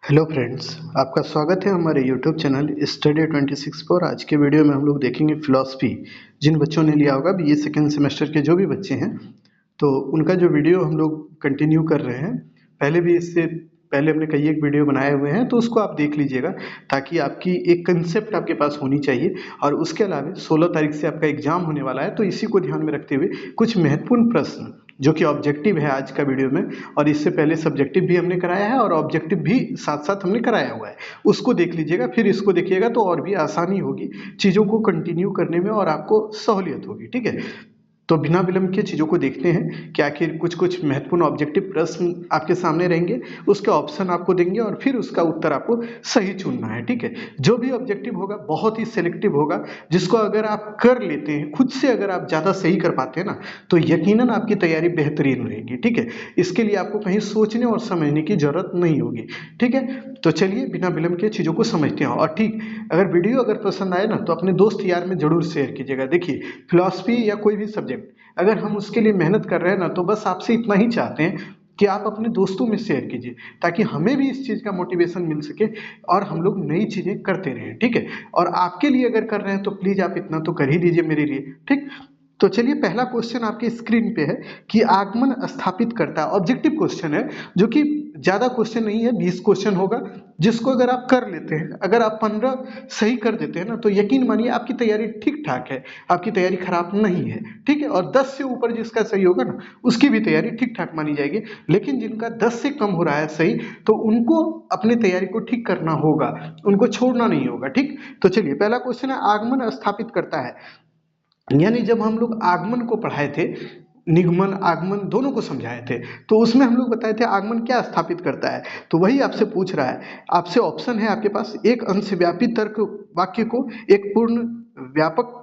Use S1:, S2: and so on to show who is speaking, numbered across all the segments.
S1: Hello friends, आपका स्वागत है हमारे यूट्यूब चैनल स्टडी 26 पर। आज के वीडियो में हम लोग देखेंगे फिलॉसफी। जिन बच्चों ने लिया होगा बीए सेकेंड सेमेस्टर के जो भी बच्चे हैं, तो उनका जो वीडियो हम लोग कंटिन्यू कर रहे हैं। पहले भी इससे पहले हमने कई एक वीडियो बनाए हुए हैं, तो उसको आप देख लीजिएगा ताकि आपकी एक कंसेप्ट आपके पास होनी चाहिए। और उसके अलावा 16 तारीख से आपका एग्जाम होने वाला है, तो इसी को ध्यान में रखते हुए कुछ महत्वपूर्ण प्रश्न जो कि ऑब्जेक्टिव है आज का वीडियो में, और इससे पहले सब्जेक्टिव भी हमने कराया है और ऑब्जेक्टिव भी साथ साथ हमने कराया हुआ है, उसको देख लीजिएगा। फिर इसको देखिएगा तो और भी आसानी होगी चीज़ों को कंटिन्यू करने में और आपको सहूलियत होगी। ठीक है, तो बिना विलंब के चीज़ों को देखते हैं कि आखिर कुछ कुछ महत्वपूर्ण ऑब्जेक्टिव प्रश्न आपके सामने रहेंगे, उसके ऑप्शन आपको देंगे और फिर उसका उत्तर आपको सही चुनना है। ठीक है, जो भी ऑब्जेक्टिव होगा बहुत ही सिलेक्टिव होगा, जिसको अगर आप कर लेते हैं खुद से, अगर आप ज़्यादा सही कर पाते हैं ना, तो यकीनन आपकी तैयारी बेहतरीन रहेगी। ठीक है, इसके लिए आपको कहीं सोचने और समझने की जरूरत नहीं होगी। ठीक है, तो चलिए बिना विलंब के चीज़ों को समझते हैं। और ठीक, अगर वीडियो अगर पसंद आए ना, तो अपने दोस्त यार में जरूर शेयर कीजिएगा। देखिए, फिलॉसफी या कोई भी सब्जेक्ट अगर हम उसके लिए मेहनत कर रहे हैं ना, तो बस आपसे इतना ही चाहते हैं कि आप अपने दोस्तों में शेयर कीजिए, ताकि हमें भी इस चीज़ का मोटिवेशन मिल सके और हम लोग नई चीज़ें करते रहें। ठीक है, और आपके लिए अगर कर रहे हैं तो प्लीज़ आप इतना तो कर ही दीजिए मेरे लिए। ठीक, तो चलिए पहला क्वेश्चन आपके स्क्रीन पे है कि आगमन स्थापित करता है। ऑब्जेक्टिव क्वेश्चन है, जो कि ज़्यादा क्वेश्चन नहीं है, 20 क्वेश्चन होगा, जिसको अगर आप कर लेते हैं, अगर आप 15 सही कर देते हैं ना, तो यकीन मानिए आपकी तैयारी ठीक ठाक है, आपकी तैयारी खराब नहीं है। ठीक है, और 10 से ऊपर जिसका सही होगा ना, उसकी भी तैयारी ठीक ठाक मानी जाएगी। लेकिन जिनका 10 से कम हो रहा है सही, तो उनको अपनी तैयारी को ठीक करना होगा, उनको छोड़ना नहीं होगा। ठीक, तो चलिए पहला क्वेश्चन है, आगमन स्थापित करता है। यानी जब हम लोग आगमन को पढ़ाए थे, निगमन आगमन दोनों को समझाए थे, तो उसमें हम लोग बताए थे आगमन क्या स्थापित करता है। तो वही आपसे पूछ रहा है। आपसे ऑप्शन है आपके पास, एक अंशव्यापी तर्क वाक्य को, एक पूर्ण व्यापक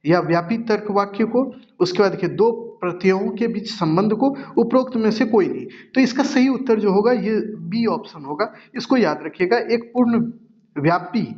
S1: या व्यापी तर्क वाक्य को, उसके बाद देखिए दो प्रत्ययों के बीच संबंध को, उपरोक्त में से कोई नहीं। तो इसका सही उत्तर जो होगा ये बी ऑप्शन होगा। इसको याद रखिएगा, एक पूर्ण व्यापी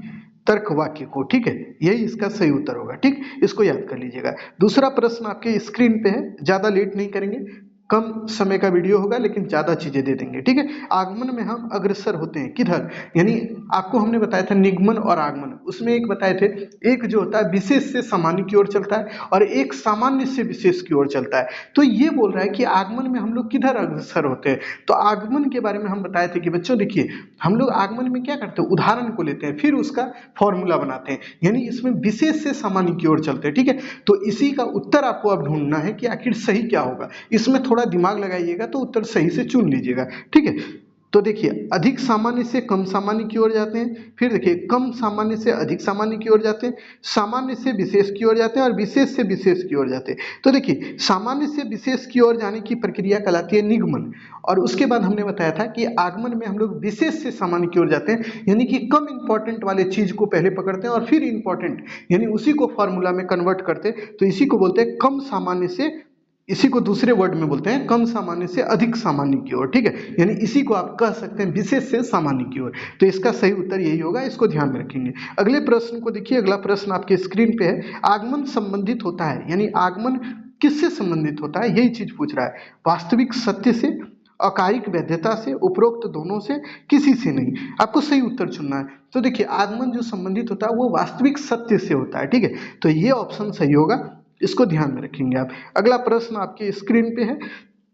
S1: तर्क वाक्य को। ठीक है, यही इसका सही उत्तर होगा। ठीक, इसको याद कर लीजिएगा। दूसरा प्रश्न आपके स्क्रीन पे है, ज्यादा लेट नहीं करेंगे, कम समय का वीडियो होगा लेकिन ज्यादा चीजें दे देंगे। ठीक है, आगमन में हम अग्रसर होते हैं किधर, यानी आपको हमने बताया था निगमन और आगमन, उसमें एक बताए थे, एक जो होता है विशेष से सामान्य की ओर चलता है और एक सामान्य से विशेष की ओर चलता है। तो ये बोल रहा है कि आगमन में हम लोग किधर अग्रसर होते हैं। तो आगमन के बारे में हम बताए थे कि बच्चों देखिए, हम लोग आगमन में क्या करते हैं, उदाहरण को लेते हैं, फिर उसका फॉर्मूला बनाते हैं, यानी इसमें विशेष से सामान्य की ओर चलते हैं। ठीक है, तो इसी का उत्तर आपको अब ढूंढना है कि आखिर सही क्या होगा। इसमें थोड़ा दिमाग लगाइएगा तो उत्तर सही से चुन लीजिएगा। ठीक है, तो देखिए, अधिक सामान्य से कम सामान्य की ओर जाते हैं, फिर देखिए कम सामान्य से अधिक सामान्य की ओर जाते हैं, सामान्य से विशेष की ओर जाते हैं और विशेष से विशेष की ओर जाते हैं। तो देखिए, सामान्य से विशेष की ओर जाने की प्रक्रिया कहलाती है निगमन। और उसके बाद हमने बताया था कि आगमन में हम लोग विशेष से सामान्य की ओर जाते हैं, यानी कि कम इंपॉर्टेंट वाले चीज को पहले पकड़ते हैं और फिर इंपॉर्टेंट, यानी उसी को फॉर्मूला में कन्वर्ट करते हैं। तो इसी को बोलते हैं कम सामान्य से, इसी को दूसरे वर्ड में बोलते हैं कम सामान्य से अधिक सामान्य की ओर। ठीक है, यानी इसी को आप कह सकते हैं विशेष से सामान्य की ओर। तो इसका सही उत्तर यही होगा, इसको ध्यान में रखेंगे। अगले प्रश्न को देखिए, अगला प्रश्न आपके स्क्रीन पे है, आगमन संबंधित होता है, यानी आगमन किससे संबंधित होता है, यही चीज पूछ रहा है। वास्तविक सत्य से, अकारिक वैधता से, उपरोक्त दोनों से, किसी से नहीं। आपको सही उत्तर चुनना है। तो देखिए, आगमन जो संबंधित होता है वो वास्तविक सत्य से होता है। ठीक है, तो ये ऑप्शन सही होगा, इसको ध्यान में रखेंगे आप। अगला प्रश्न आपके स्क्रीन पे है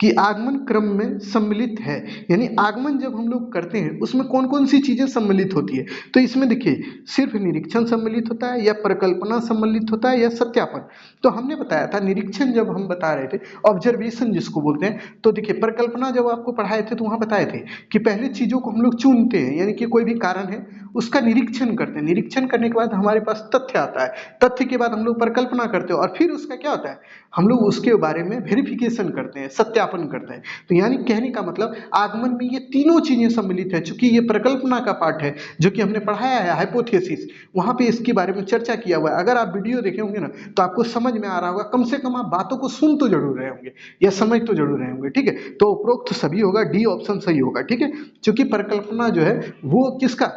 S1: कि आगमन क्रम में सम्मिलित है, यानी आगमन जब हम लोग करते हैं उसमें कौन कौन सी चीजें सम्मिलित होती है। तो इसमें देखिए, सिर्फ निरीक्षण सम्मिलित होता है, या परिकल्पना सम्मिलित होता है, या सत्यापन। तो हमने बताया था निरीक्षण, जब हम बता रहे थे ऑब्जर्वेशन जिसको बोलते हैं, तो देखिए परिकल्पना जब आपको पढ़ाए थे तो वहां बताए थे कि पहले चीजों को हम लोग चुनते हैं, यानी कि कोई भी कारण है उसका निरीक्षण करते हैं, निरीक्षण करने के बाद हमारे पास तथ्य आता है, तथ्य के बाद हम लोग परिकल्पना करते हैं और फिर उसका क्या होता है, हम लोग उसके बारे में वेरिफिकेशन करते हैं, सत्यापन करते हैं। तो यानी कहने का मतलब आगमन में ये तीनों चीजें सम्मिलित है। चूंकि ये परिकल्पना का पार्ट है जो कि हमने पढ़ाया है हाइपोथेसिस, वहां पे इसके बारे में चर्चा किया हुआ है। अगर आप वीडियो देखे होंगे ना, तो आपको समझ में आ रहा होगा, कम से कम आप बातों को सुन तो जरूर रहे होंगे या समझ तो जरूर रहे होंगे। ठीक है, तो उपरोक्त सभी होगा, डी ऑप्शन सही होगा। ठीक है, क्योंकि परिकल्पना जो है वो किसका,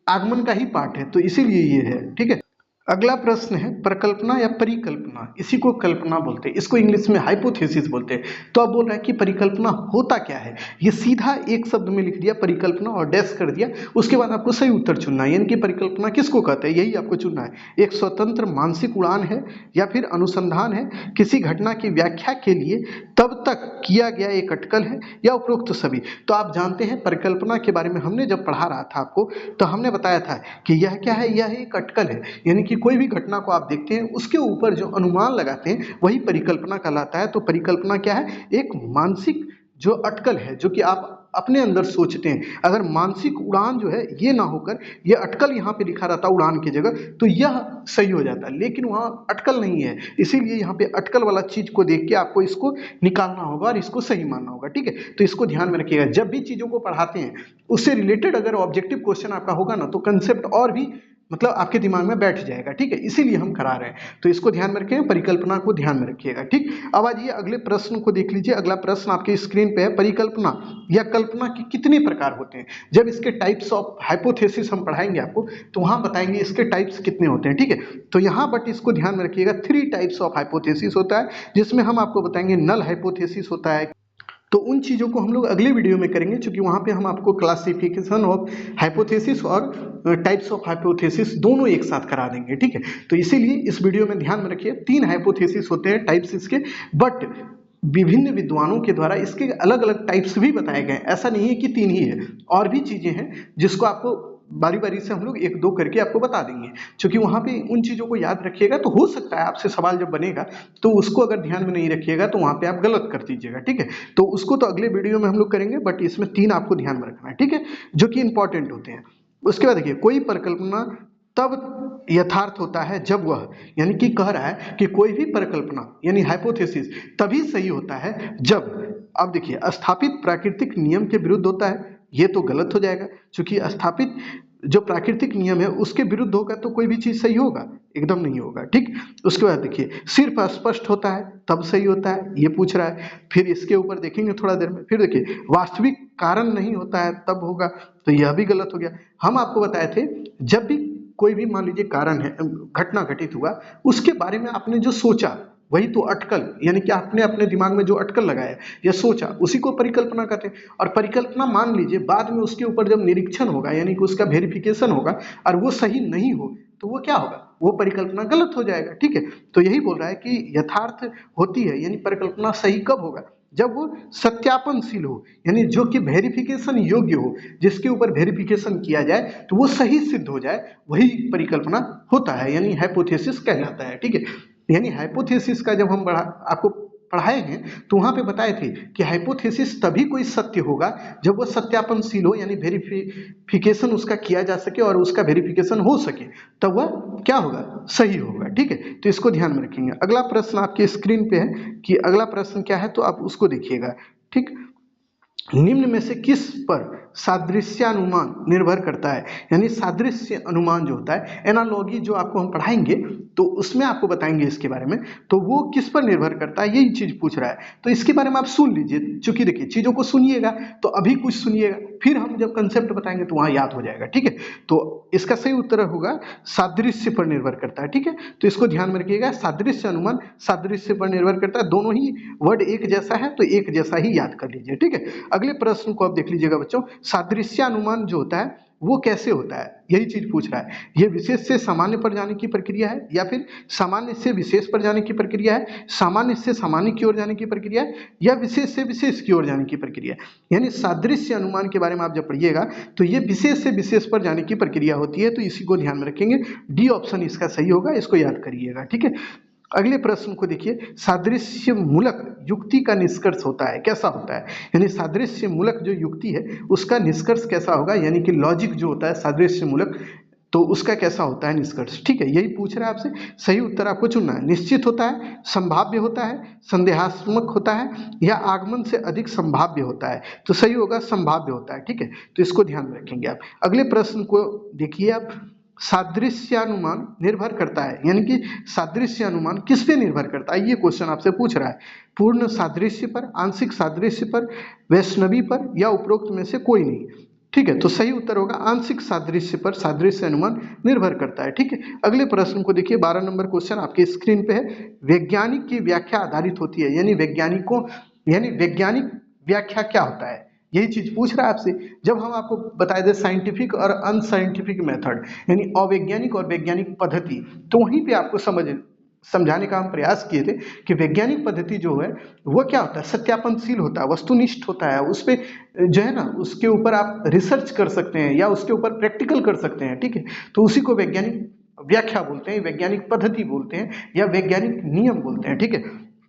S1: आगमन का ही पार्ट है, तो इसीलिए ये है। ठीक है, अगला प्रश्न है परिकल्पना या परिकल्पना, इसी को कल्पना बोलते हैं, इसको इंग्लिश में हाइपोथेसिस बोलते हैं। तो अब बोल रहा है कि परिकल्पना होता क्या है। ये सीधा एक शब्द में लिख दिया परिकल्पना और डैश कर दिया, उसके बाद आपको सही उत्तर चुनना है। यानी कि परिकल्पना किसको कहते हैं, यही आपको चुनना है। एक स्वतंत्र मानसिक उड़ान है या फिर अनुसंधान है, किसी घटना की व्याख्या के लिए तब तक किया गया एक अटकल है, या उपरोक्त सभी। तो आप जानते हैं परिकल्पना के बारे में हमने जब पढ़ा रहा था आपको, तो हमने बताया था कि यह क्या है, यह एक अटकल है। यानी कि कोई भी घटना को आप देखते हैं उसके ऊपर जो अनुमान लगाते हैं वही परिकल्पना कहलाता है। तो परिकल्पना क्या है, एक मानसिक जो अटकल है, जो कि आप अपने अंदर सोचते हैं। अगर मानसिक उड़ान जो है ये ना होकर ये अटकल यहाँ पे लिखा रहता उड़ान की जगह, तो यह सही हो जाता, लेकिन वहाँ अटकल नहीं है, इसीलिए यहाँ पे अटकल वाला चीज को देख के आपको इसको निकालना होगा और इसको सही मानना होगा। ठीक है, तो इसको ध्यान में रखिएगा। जब भी चीजों को पढ़ाते हैं उससे रिलेटेड अगर ऑब्जेक्टिव क्वेश्चन आपका होगा ना, तो कंसेप्ट और भी मतलब आपके दिमाग में बैठ जाएगा। ठीक है, इसीलिए हम करा रहे हैं। तो इसको ध्यान में रखें, परिकल्पना को ध्यान में रखिएगा। ठीक, अब आइए अगले प्रश्न को देख लीजिए। अगला प्रश्न आपके स्क्रीन पे है, परिकल्पना या कल्पना के कितने प्रकार होते हैं। जब इसके टाइप्स ऑफ हाइपोथेसिस हम पढ़ाएंगे आपको, तो वहां बताएंगे इसके टाइप्स कितने होते हैं। ठीक है, तो यहाँ बट इसको ध्यान में रखिएगा, 3 टाइप्स ऑफ हाइपोथेसिस होता है, जिसमें हम आपको बताएंगे नल हाइपोथेसिस होता है। तो उन चीज़ों को हम लोग अगले वीडियो में करेंगे, क्योंकि वहाँ पे हम आपको क्लासिफिकेशन ऑफ हाइपोथेसिस और टाइप्स ऑफ हाइपोथेसिस दोनों एक साथ करा देंगे। ठीक है, तो इसीलिए इस वीडियो में ध्यान में रखिए, 3 हाइपोथेसिस होते हैं टाइप्स इसके, बट विभिन्न विद्वानों के द्वारा इसके अलग अलग टाइप्स भी बताए गए। ऐसा नहीं है कि 3 ही है, और भी चीज़ें हैं जिसको आपको बारी बारी से हम लोग 1-2 करके आपको बता देंगे। क्योंकि वहाँ पे उन चीज़ों को याद रखिएगा तो हो सकता है आपसे सवाल जब बनेगा तो उसको अगर ध्यान में नहीं रखिएगा तो वहाँ पे आप गलत कर दीजिएगा। ठीक है, तो उसको तो अगले वीडियो में हम लोग करेंगे, बट इसमें 3 आपको ध्यान में रखना है। ठीक है, जो कि इंपॉर्टेंट होते हैं। उसके बाद देखिए, कोई परिकल्पना तब यथार्थ होता है जब वह, यानी कि कह रहा है कि कोई भी परिकल्पना यानी हाइपोथेसिस तभी सही होता है जब, अब देखिए, स्थापित प्राकृतिक नियम के विरुद्ध होता है। ये तो गलत हो जाएगा, क्योंकि स्थापित जो प्राकृतिक नियम है उसके विरुद्ध होगा तो कोई भी चीज सही होगा, एकदम नहीं होगा। ठीक, उसके बाद देखिए, सिर्फ स्पष्ट होता है तब सही होता है, ये पूछ रहा है। फिर इसके ऊपर देखेंगे थोड़ा देर में। फिर देखिए, वास्तविक कारण नहीं होता है तब होगा, तो यह भी गलत हो गया। हम आपको बताए थे, जब भी कोई भी मान लीजिए कारण है, घटना घटित हुआ, उसके बारे में आपने जो सोचा वही तो अटकल, यानी कि आपने अपने दिमाग में जो अटकल लगाया या सोचा उसी को परिकल्पना कहते हैं। और परिकल्पना मान लीजिए बाद में उसके ऊपर जब निरीक्षण होगा, यानी कि उसका वेरिफिकेशन होगा, और वो सही नहीं हो, तो वो क्या होगा, वो परिकल्पना गलत हो जाएगा। ठीक है, तो यही बोल रहा है कि यथार्थ होती है, यानी परिकल्पना सही कब होगा, जब वो सत्यापनशील हो, यानी जो कि वेरिफिकेशन योग्य हो, जिसके ऊपर वेरिफिकेशन किया जाए तो वो सही सिद्ध हो जाए, वही परिकल्पना होता है, यानी हाइपोथेसिस कहलाता है। ठीक है, यानी हाइपोथेसिस का जब हम आपको पढ़ाए हैं तो वहां पे बताए थे कि हाइपोथेसिस तभी कोई सत्य होगा जब वो सत्यापनशील हो, यानी वेरिफिकेशन उसका किया जा सके और उसका वेरिफिकेशन हो सके, तब वह क्या होगा, सही होगा। ठीक है, तो इसको ध्यान में रखेंगे। अगला प्रश्न आपके स्क्रीन पे है कि अगला प्रश्न क्या है, तो आप उसको देखिएगा। ठीक, निम्न में से किस पर सादृश्यानुमान निर्भर करता है, यानी सादृश्य अनुमान जो होता है, एनालॉगी जो आपको हम पढ़ाएंगे तो उसमें आपको बताएंगे इसके बारे में, तो वो किस पर निर्भर करता है, यही चीज पूछ रहा है। तो इसके बारे में आप सुन लीजिए, चूंकि देखिए चीजों को सुनिएगा तो अभी कुछ सुनिएगा, फिर हम जब कंसेप्ट बताएंगे तो वहां याद हो जाएगा। ठीक है, तो इसका सही उत्तर होगा सादृश्य पर निर्भर करता है। ठीक है, तो इसको ध्यान में रखिएगा, सादृश्य अनुमान सादृश्य पर निर्भर करता है। दोनों ही वर्ड एक जैसा है तो एक जैसा ही याद कर लीजिए। ठीक है, अगले प्रश्न को आप देख लीजिएगा बच्चों, सादृश्यानुमान जो होता है वो कैसे होता है, यही चीज पूछ रहा है। ये विशेष से सामान्य पर जाने की प्रक्रिया है, या फिर सामान्य से विशेष पर जाने की प्रक्रिया है, सामान्य से सामान्य की ओर जाने की प्रक्रिया है, या विशेष से विशेष की ओर जाने की प्रक्रिया है। यानी सादृश्य अनुमान के बारे में आप जब पढ़िएगा तो ये विशेष से विशेष पर जाने की प्रक्रिया होती है, तो इसी को ध्यान में रखेंगे। डी ऑप्शन इसका सही होगा, इसको याद करिएगा। ठीक है, अगले प्रश्न को देखिए, सादृश्य मूलक युक्ति का निष्कर्ष होता है, कैसा होता है, यानी सादृश्य मूलक जो युक्ति है उसका निष्कर्ष कैसा होगा, यानी कि लॉजिक जो होता है सादृश्य मूलक, तो उसका कैसा होता है निष्कर्ष। ठीक है, यही पूछ रहा है आपसे, सही उत्तर आपको चुनना है। निश्चित होता है, संभाव्य होता है, संदेहात्मक होता है, या आगमन से अधिक संभाव्य होता है, तो सही होगा संभाव्य होता है। ठीक है, तो इसको ध्यान में रखेंगे आप। अगले प्रश्न को देखिए आप, सादृश्यानुमान निर्भर करता है, यानी कि सादृश्य अनुमान किस पे निर्भर करता है, ये क्वेश्चन आपसे पूछ रहा है। पूर्ण सादृश्य पर, आंशिक सादृश्य पर, वैष्णवी पर, या उपरोक्त में से कोई नहीं। ठीक है, तो सही उत्तर होगा आंशिक सादृश्य पर सादृश्य अनुमान निर्भर करता है। ठीक है, अगले प्रश्न को देखिए, 12 नंबर क्वेश्चन आपके स्क्रीन पे है। वैज्ञानिक की व्याख्या आधारित होती है, यानी वैज्ञानिक व्याख्या क्या होता है, यही चीज पूछ रहा है आपसे। जब हम आपको बताए दे साइंटिफिक और अनसाइंटिफिक मेथड, यानी अवैज्ञानिक और वैज्ञानिक पद्धति, तो वहीं पे आपको समझाने का हम प्रयास किए थे कि वैज्ञानिक पद्धति जो है वो क्या होता है, सत्यापनशील होता है, वस्तुनिष्ठ होता है, उस पे जो है ना उसके ऊपर आप रिसर्च कर सकते हैं या उसके ऊपर प्रैक्टिकल कर सकते हैं। ठीक है, तो उसी को वैज्ञानिक व्याख्या बोलते हैं, वैज्ञानिक पद्धति बोलते हैं या वैज्ञानिक नियम बोलते हैं। ठीक है,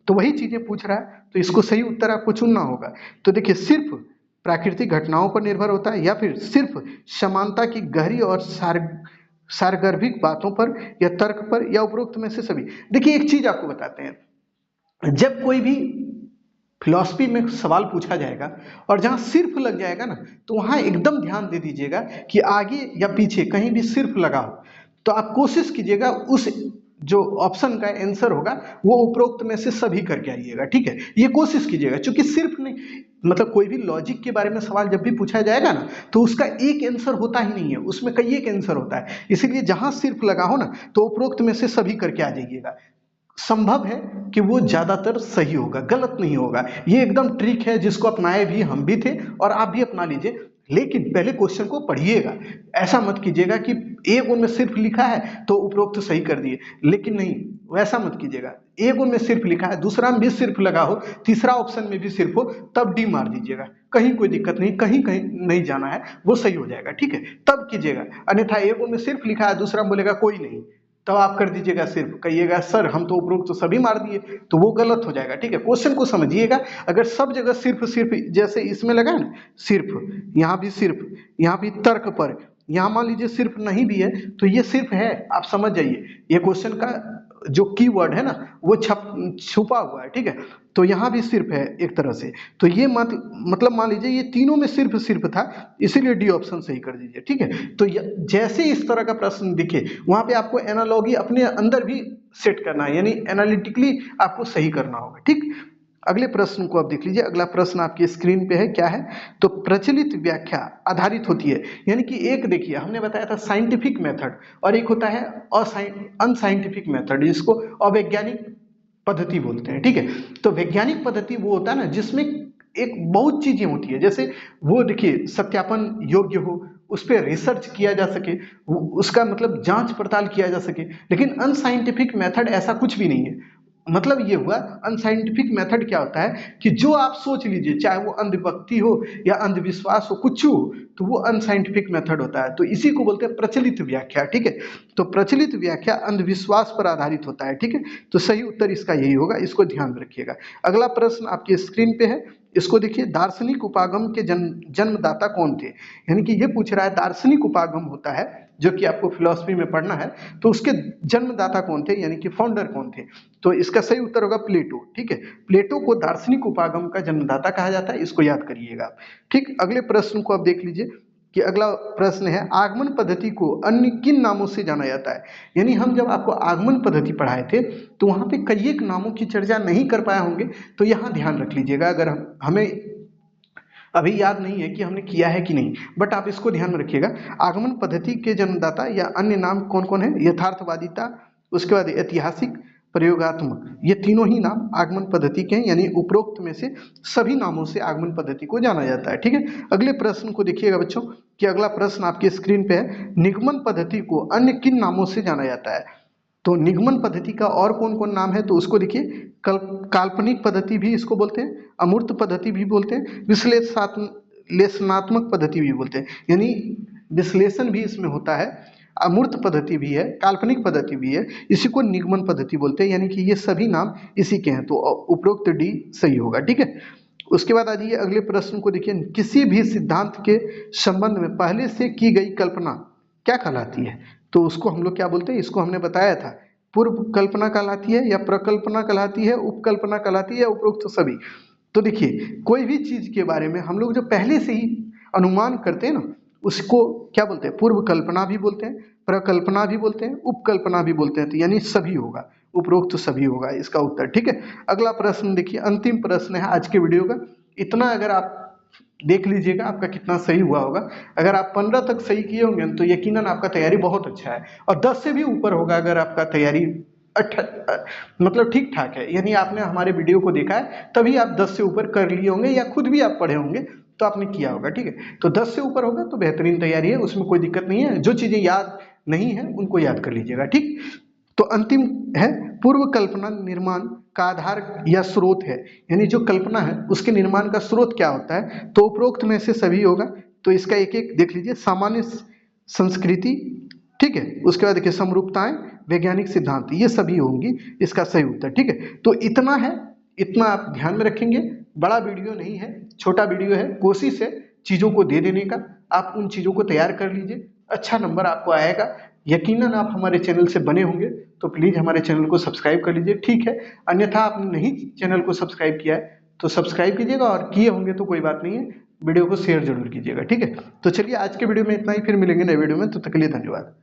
S1: तो वही चीजें पूछ रहा है, तो इसको सही उत्तर आपको चुनना होगा। तो देखिए, सिर्फ प्राकृतिक घटनाओं पर निर्भर होता है या फिर सिर्फ समानता की गहरी और सारगर्भिक बातों पर या तर्क पर या उपरोक्त में से सभी। देखिए, एक चीज आपको बताते हैं, जब कोई भी फिलॉसफी में सवाल पूछा जाएगा और जहां सिर्फ लग जाएगा ना, तो वहां एकदम ध्यान दे दीजिएगा कि आगे या पीछे कहीं भी सिर्फ लगा हो तो आप कोशिश कीजिएगा उस जो ऑप्शन का आंसर होगा वो उपरोक्त में से सभी करके आइएगा। ठीक है, ये कोशिश कीजिएगा, क्योंकि सिर्फ नहीं, मतलब कोई भी लॉजिक के बारे में सवाल जब भी पूछा जाएगा ना, तो उसका एक आंसर होता ही नहीं है, उसमें कई एक आंसर होता है। इसीलिए जहां सिर्फ लगा हो ना, तो उपरोक्त में से सभी करके आ जाइएगा। संभव है कि वो ज्यादातर सही होगा, गलत नहीं होगा। ये एकदम ट्रिक है जिसको अपनाए भी हम भी थे और आप भी अपना लीजिए, लेकिन पहले क्वेश्चन को पढ़िएगा। ऐसा मत कीजिएगा कि एक में सिर्फ लिखा है तो उपरोक्त सही कर दिए, लेकिन नहीं, वैसा मत कीजिएगा। एक में सिर्फ लिखा है, दूसरा में भी सिर्फ लगा हो, तीसरा ऑप्शन में भी सिर्फ हो, तब डी मार दीजिएगा। कहीं कोई दिक्कत नहीं, कहीं कहीं नहीं जाना है, वो सही हो जाएगा। ठीक है, तब कीजिएगा। अन्यथा एक में सिर्फ लिखा है, दूसरा बोलेगा कोई नहीं, तब आप कर दीजिएगा सिर्फ, कहिएगा सर हम तो उपरोक्त तो सभी मार दिए, तो वो गलत हो जाएगा। ठीक है, क्वेश्चन को समझिएगा। अगर सब जगह सिर्फ सिर्फ जैसे इसमें लगा है ना, सिर्फ यहाँ भी सिर्फ, यहाँ भी तर्क पर, यहाँ मान लीजिए सिर्फ नहीं भी है, तो ये सिर्फ है, आप समझ जाइए। ये क्वेश्चन का जो कीवर्ड है ना वो छुपा हुआ है। ठीक है, तो यहाँ भी सिर्फ है एक तरह से, तो ये मतलब मान लीजिए ये तीनों में सिर्फ सिर्फ था, इसीलिए डी ऑप्शन सही कर दीजिए। ठीक है, तो जैसे इस तरह का प्रश्न दिखे वहां पे आपको एनालॉगी अपने अंदर भी सेट करना है, यानी एनालिटिकली आपको सही करना होगा। ठीक, अगले प्रश्न को आप देख लीजिए। अगला प्रश्न आपकी स्क्रीन पे है, क्या है, तो प्रचलित व्याख्या आधारित होती है, यानी कि एक देखिए हमने बताया था साइंटिफिक मेथड और एक होता है अनसाइंटिफिक मेथड, जिसको अवैज्ञानिक पद्धति बोलते हैं। ठीक है, तो वैज्ञानिक पद्धति वो होता है ना जिसमें एक बहुत चीजें होती है, जैसे वो देखिए सत्यापन योग्य हो, उस पर रिसर्च किया जा सके, उसका मतलब जांच पड़ताल किया जा सके। लेकिन अनसाइंटिफिक मेथड ऐसा कुछ भी नहीं है। मतलब ये हुआ, अनसाइंटिफिक मेथड क्या होता है कि जो आप सोच लीजिए, चाहे वो अंधभक्ति हो या अंधविश्वास हो, कुछ हो, तो वो अनसाइंटिफिक मेथड होता है। तो इसी को बोलते हैं प्रचलित व्याख्या। ठीक है, तो प्रचलित व्याख्या अंधविश्वास पर आधारित होता है। ठीक है, तो सही उत्तर इसका यही होगा, इसको ध्यान रखिएगा। अगला प्रश्न आपकी स्क्रीन पे है, इसको देखिए, दार्शनिक उपागम के जन्मदाता कौन थे, यानी कि ये पूछ रहा है दार्शनिक उपागम होता है जो कि आपको फिलॉसफी में पढ़ना है, तो उसके जन्मदाता कौन थे, यानी कि फाउंडर कौन थे। तो इसका सही उत्तर होगा प्लेटो। ठीक है, प्लेटो को दार्शनिक उपागम का जन्मदाता कहा जाता है, इसको याद करिएगा। ठीक, अगले प्रश्न को आप देख लीजिए कि अगला प्रश्न है, आगमन पद्धति को अन्य किन नामों से जाना जाता है। यानी हम जब आपको आगमन पद्धति पढ़ाए थे तो वहां पे कई एक नामों की चर्चा नहीं कर पाए होंगे, तो यहाँ ध्यान रख लीजिएगा। अगर हमें अभी याद नहीं है कि हमने किया है कि नहीं, बट आप इसको ध्यान में रखिएगा। आगमन पद्धति के जन्मदाता या अन्य नाम कौन कौन है, यथार्थवादिता, उसके बाद ऐतिहासिक, प्रयोगात्मक, ये तीनों ही नाम आगमन पद्धति के हैं, यानी उपरोक्त में से सभी नामों से आगमन पद्धति को जाना जाता है। ठीक है, अगले प्रश्न को देखिएगा बच्चों कि अगला प्रश्न आपकी स्क्रीन पे है, निगमन पद्धति को अन्य किन नामों से जाना जाता है। तो निगमन पद्धति का और कौन कौन नाम है, तो उसको देखिए, काल्पनिक पद्धति भी इसको बोलते हैं, अमूर्त पद्धति भी बोलते हैं, विश्लेषणात्मक पद्धति भी बोलते हैं, यानी विश्लेषण भी इसमें होता है, अमूर्त पद्धति भी है, काल्पनिक पद्धति भी है, इसी को निगमन पद्धति बोलते हैं। यानी कि ये सभी नाम इसी के हैं, तो उपरोक्त डी सही होगा। ठीक है, उसके बाद आ जाइए अगले प्रश्न को देखिए, किसी भी सिद्धांत के संबंध में पहले से की गई कल्पना क्या कहलाती है। तो उसको हम लोग क्या बोलते हैं, इसको हमने बताया था, पूर्व कल्पना कहलाती है या प्रकल्पना कहलाती है, उपकल्पना कहलाती है या उपरोक्त सभी। तो देखिए, कोई भी चीज के बारे में हम लोग जो पहले से ही अनुमान करते हैं ना, उसको क्या बोलते हैं, पूर्व कल्पना भी बोलते हैं, प्रकल्पना भी बोलते हैं, उपकल्पना भी बोलते हैं। तो यानी सभी होगा, उपरोक्त सभी होगा इसका उत्तर। ठीक है, अगला प्रश्न देखिए, अंतिम प्रश्न है आज के वीडियो का। इतना अगर आप देख लीजिएगा आपका कितना सही हुआ होगा। अगर आप 15 तक सही किए होंगे तो यकीनन आपका तैयारी बहुत अच्छा है, और 10 से भी ऊपर होगा अगर आपका तैयारी मतलब ठीक ठाक है, यानी आपने हमारे वीडियो को देखा है तभी आप 10 से ऊपर कर लिए होंगे, या खुद भी आप पढ़े होंगे तो आपने किया होगा। ठीक है, तो 10 से ऊपर होगा तो बेहतरीन तैयारी है, उसमें कोई दिक्कत नहीं है। जो चीजें याद नहीं है उनको याद कर लीजिएगा। ठीक, तो अंतिम है, पूर्व कल्पना निर्माण का आधार या स्रोत है, यानी जो कल्पना है उसके निर्माण का स्रोत क्या होता है, तो उपरोक्त में से सभी होगा। तो इसका एक एक देख लीजिए, सामान्य संस्कृति, ठीक है, उसके बाद देखिए समरूपताएं, वैज्ञानिक सिद्धांत, ये सभी होंगी इसका सही उत्तर। ठीक है, तो इतना है, इतना आप ध्यान में रखेंगे। बड़ा वीडियो नहीं है, छोटा वीडियो है, कोशिश है चीजों को दे देने का। आप उन चीजों को तैयार कर लीजिए, अच्छा नंबर आपको आएगा। यकीनन आप हमारे चैनल से बने होंगे तो प्लीज हमारे चैनल को सब्सक्राइब कर लीजिए। ठीक है, अन्यथा आपने नहीं चैनल को सब्सक्राइब किया है तो सब्सक्राइब कीजिएगा, और किए होंगे तो कोई बात नहीं है, वीडियो को शेयर जरूर कीजिएगा। ठीक है, तो चलिए आज के वीडियो में इतना ही, फिर मिलेंगे नए वीडियो में, तो तब तक के लिए धन्यवाद।